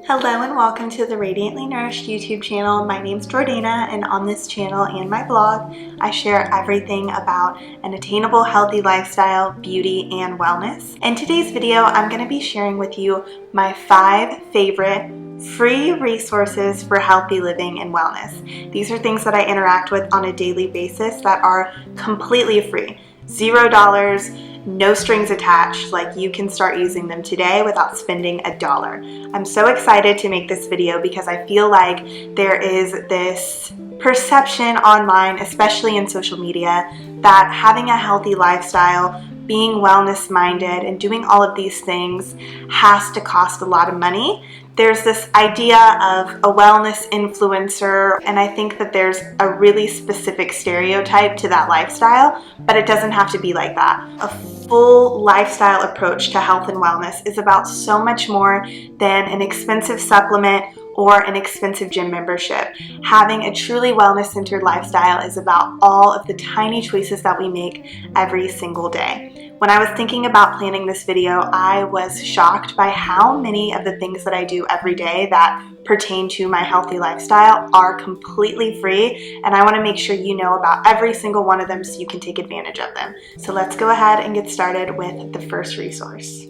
Hello and welcome to the Radiantly Nourished YouTube channel. My name's Jordana, and on this channel and my blog, I share everything about an attainable healthy lifestyle, beauty, and wellness. In today's video, I'm going to be sharing with you my 5 favorite free resources for healthy living and wellness. These are things that I interact with on a daily basis that are completely free. $0, no strings attached, like you can start using them today without spending $1. I'm so excited to make this video because I feel like there is this perception online, especially in social media, that having a healthy lifestyle, being wellness minded, and doing all of these things has to cost a lot of money. There's this idea of a wellness influencer, and I think that there's a really specific stereotype to that lifestyle, but it doesn't have to be like that. A full lifestyle approach to health and wellness is about so much more than an expensive supplement or an expensive gym membership. Having a truly wellness-centered lifestyle is about all of the tiny choices that we make every single day. When I was thinking about planning this video, I was shocked by how many of the things that I do every day that pertain to my healthy lifestyle are completely free, and I want to make sure you know about every single one of them so you can take advantage of them. So let's go ahead and get started with the first resource.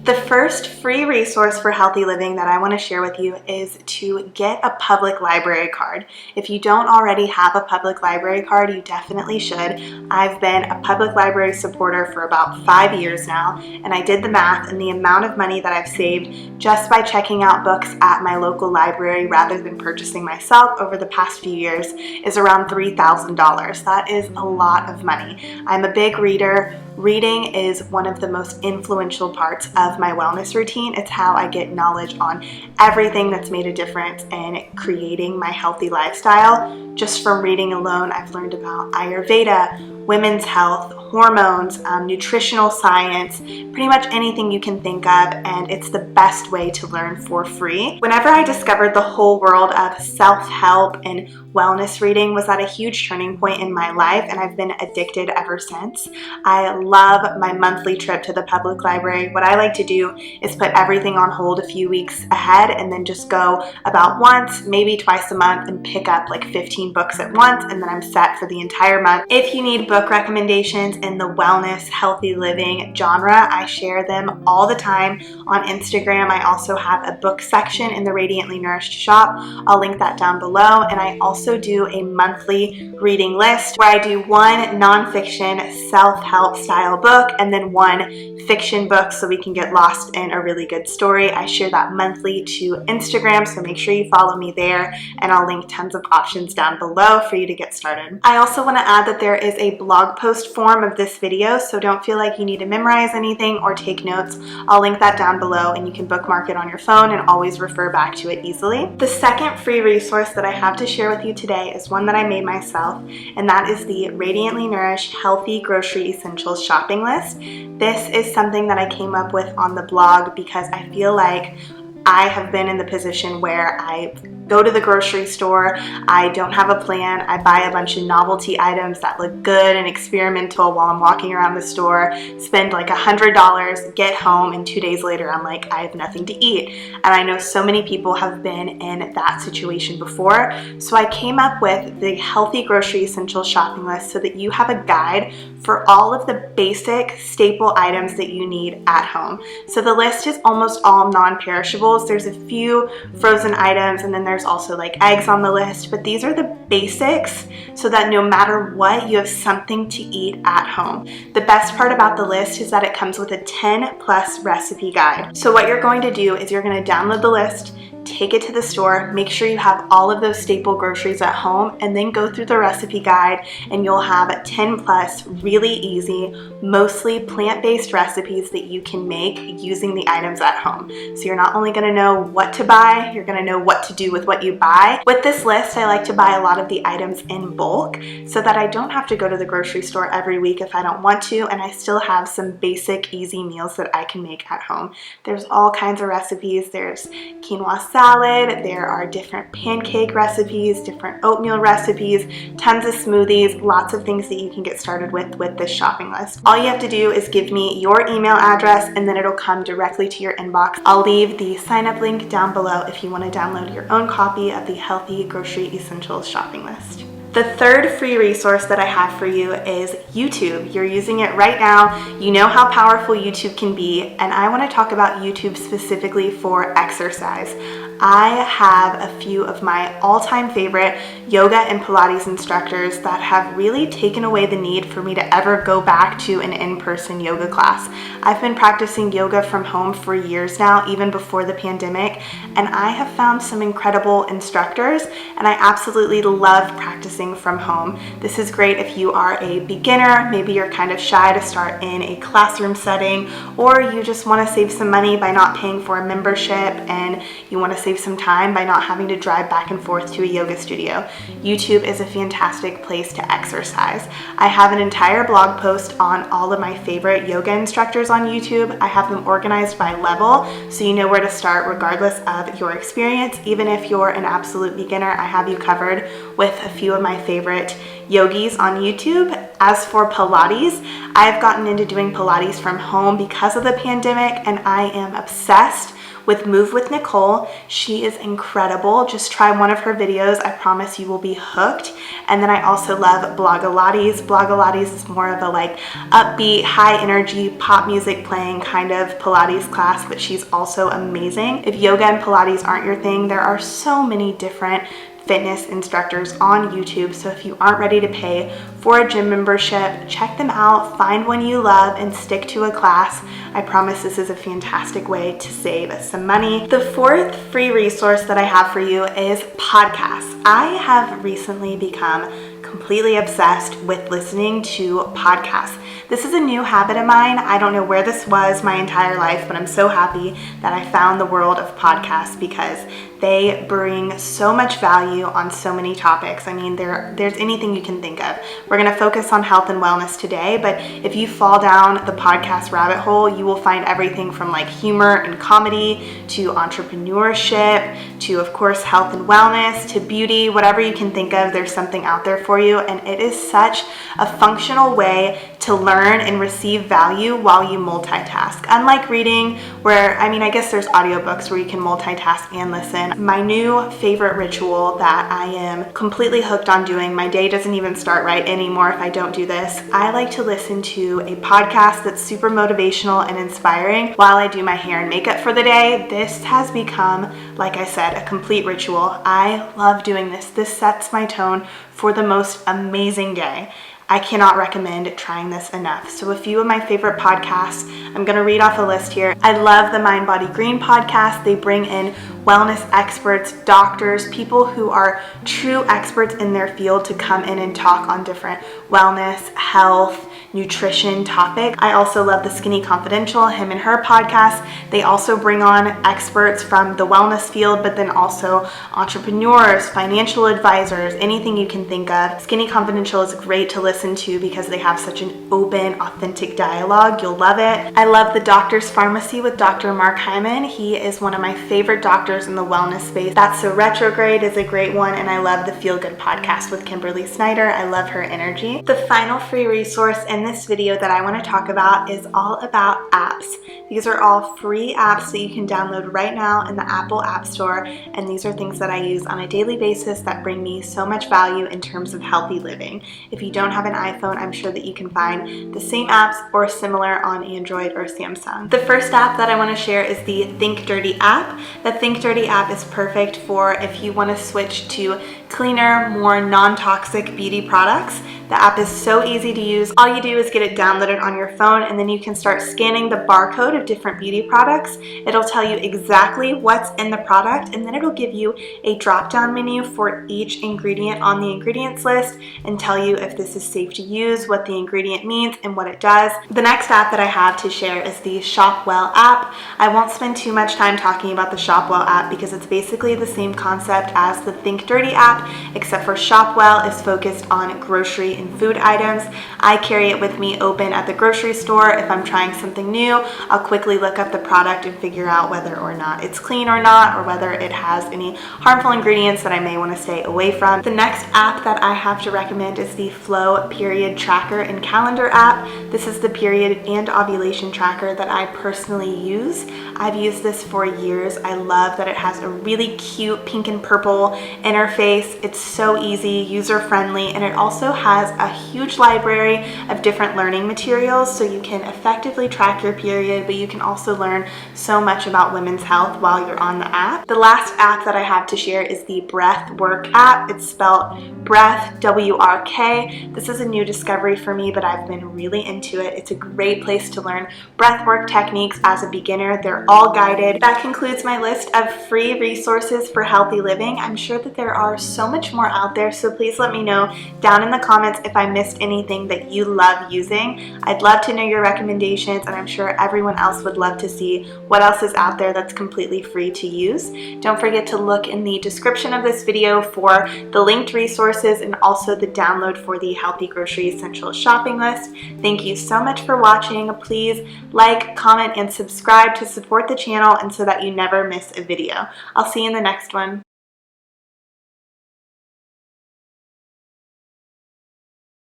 The first free resource for healthy living that I want to share with you is to get a public library card. If you don't already have a public library card, you definitely should. I've been a public library supporter for about 5 years now, and I did the math, and the amount of money that I've saved just by checking out books at my local library rather than purchasing myself over the past few years is around $3,000. That is a lot of money. I'm a big reader. Reading is one of the most influential parts of my wellness routine. It's how I get knowledge on everything that's made a difference in creating my healthy lifestyle. Just from reading alone, I've learned about Ayurveda, women's health, hormones, nutritional science, pretty much anything you can think of, and it's the best way to learn for free. Whenever I discovered the whole world of self-help and wellness reading was at a huge turning point in my life, and I've been addicted ever since. I love my monthly trip to the public library. What I like to do is put everything on hold a few weeks ahead and then just go about once, maybe twice a month, and pick up like 15 books at once, and then I'm set for the entire month. If you need book recommendations in the wellness, healthy living genre, I share them all the time on Instagram. I also have a book section in the Radiantly Nourished shop. I'll link that down below, and I also do a monthly reading list where I do one nonfiction self-help style book and then one fiction book so we can get lost in a really good story. I share that monthly to Instagram, so make sure you follow me there, and I'll link tons of options down below for you to get started. I also want to add that there is a blog post form of this video, so don't feel like you need to memorize anything or take notes. I'll link that down below, and you can bookmark it on your phone and always refer back to it easily. The second free resource that I have to share with you today is one that I made myself, and that is the Radiantly Nourished Healthy Grocery Essentials shopping list. This is something that I came up with on the blog because I feel like I have been in the position where I go to the grocery store, I don't have a plan, I buy a bunch of novelty items that look good and experimental while I'm walking around the store, spend like $100, get home, and 2 days later I'm like, I have nothing to eat. And I know so many people have been in that situation before, so I came up with the Healthy Grocery Essentials shopping list so that you have a guide for all of the basic staple items that you need at home. So the list is almost all non-perishables. There's a few frozen items, and then there's also like eggs on the list, but these are the basics so that no matter what, you have something to eat at home. The best part about the list is that it comes with a 10+ recipe guide. So what you're going to do is you're going to download the list, take it to the store, make sure you have all of those staple groceries at home, and then go through the recipe guide, and you'll have 10+ really easy, mostly plant-based recipes that you can make using the items at home. So you're not only going to know what to buy, you're going to know what to do with what you buy. With this list, I like to buy a lot of the items in bulk so that I don't have to go to the grocery store every week if I don't want to, and I still have some basic, easy meals that I can make at home. There's all kinds of recipes. There's quinoa salad, there are different pancake recipes, different oatmeal recipes, tons of smoothies, lots of things that you can get started with this shopping list. All you have to do is give me your email address and then it'll come directly to your inbox. I'll leave the sign up link down below if you want to download your own copy of the Healthy Grocery Essentials shopping list. The third free resource that I have for you is YouTube. You're using it right now. You know how powerful YouTube can be, and I want to talk about YouTube specifically for exercise. I have a few of my all-time favorite yoga and Pilates instructors that have really taken away the need for me to ever go back to an in-person yoga class. I've been practicing yoga from home for years now, even before the pandemic, and I have found some incredible instructors, and I absolutely love practicing from home. This is great if you are a beginner, maybe you're kind of shy to start in a classroom setting, or you just want to save some money by not paying for a membership and you want to save some time by not having to drive back and forth to a yoga studio. YouTube is a fantastic place to exercise. I have an entire blog post on all of my favorite yoga instructors on YouTube. I have them organized by level, so you know where to start regardless of your experience. Even if you're an absolute beginner, I have you covered with a few of my favorite yogis on YouTube. As for Pilates, I've gotten into doing Pilates from home because of the pandemic, and I am obsessed with Move with Nicole. She is incredible. Just try one of her videos. I promise you will be hooked. And then I also love Blogilates. Blogilates is more of a like upbeat, high energy, pop music playing kind of Pilates class, but she's also amazing. If yoga and Pilates aren't your thing, there are so many different fitness instructors on YouTube. So if you aren't ready to pay for a gym membership, check them out, find one you love and stick to a class. I promise this is a fantastic way to save some money. The fourth free resource that I have for you is podcasts. I have recently become completely obsessed with listening to podcasts. This is a new habit of mine. I don't know where this was my entire life, but I'm so happy that I found the world of podcasts because they bring so much value on so many topics. I mean, there's anything you can think of. We're going to focus on health and wellness today, but if you fall down the podcast rabbit hole, you will find everything from like humor and comedy to entrepreneurship to, of course, health and wellness to beauty. Whatever you can think of, there's something out there for you, and it is such a functional way to learn and receive value while you multitask. Unlike reading, where, I mean, I guess there's audiobooks where you can multitask and listen. My new favorite ritual that I am completely hooked on doing, my day doesn't even start right anymore if I don't do this. I like to listen to a podcast that's super motivational and inspiring while I do my hair and makeup for the day. This has become, like I said, a complete ritual. I love doing this. This sets my tone for the most amazing day. I cannot recommend trying this enough. So a few of my favorite podcasts, I'm going to read off a list here. I love the Mind Body Green podcast. They bring in wellness experts, doctors, people who are true experts in their field to come in and talk on different wellness, health, nutrition topic. I also love the Skinny Confidential, him and her podcast. They also bring on experts from the wellness field, but then also entrepreneurs, financial advisors, anything you can think of. Skinny Confidential is great to listen to because they have such an open, authentic dialogue. You'll love it. I love the Doctor's Pharmacy with Dr. Mark Hyman. He is one of my favorite doctors in the wellness space. That's So Retrograde is a great one, and I love the Feel Good podcast with Kimberly Snyder. I love her energy. The final free resource in this video that I want to talk about is all about apps. These are all free apps that you can download right now in the Apple App Store, and these are things that I use on a daily basis that bring me so much value in terms of healthy living. If you don't have an iPhone, I'm sure that you can find the same apps or similar on Android or Samsung. The first app that I want to share is the Think Dirty app. The Think Dirty app is perfect for if you want to switch to cleaner, more non-toxic beauty products. The app is so easy to use. All you do is get it downloaded on your phone, and then you can start scanning the barcode of different beauty products. It'll tell you exactly what's in the product, and then it'll give you a drop-down menu for each ingredient on the ingredients list and tell you if this is safe to use, what the ingredient means, and what it does. The next app that I have to share is the Shop Well app. I won't spend too much time talking about the Shop Well app because it's basically the same concept as the Think Dirty app, except for Shop Well is focused on grocery and food items. I carry it with me open at the grocery store. If I'm trying something new, I'll quickly look up the product and figure out whether or not it's clean or not, or whether it has any harmful ingredients that I may want to stay away from. The next app that I have to recommend is the Flow Period Tracker and Calendar app. This is the period and ovulation tracker that I personally use. I've used this for years. I love that it has a really cute pink and purple interface. It's so easy, user-friendly, and it also has a huge library of different learning materials, so you can effectively track your period, but you can also learn so much about women's health while you're on the app. The last app that I have to share is the Breath Work app. It's spelled Breath, W-R-K. This is a new discovery for me, but I've been really into it. It's a great place to learn breathwork techniques as a beginner. They're all guided. That concludes my list of free resources for healthy living. I'm sure that there are so much more out there, so please let me know down in the comments if I missed anything that you love using. I'd love to know your recommendations, and I'm sure everyone else would love to see what else is out there that's completely free to use. Don't forget to look in the description of this video for the linked resources and also the download for the Healthy Grocery Essentials shopping list. Thank you so much for watching. Please like, comment, and subscribe to support the channel and so that you never miss a video. I'll see you in the next one.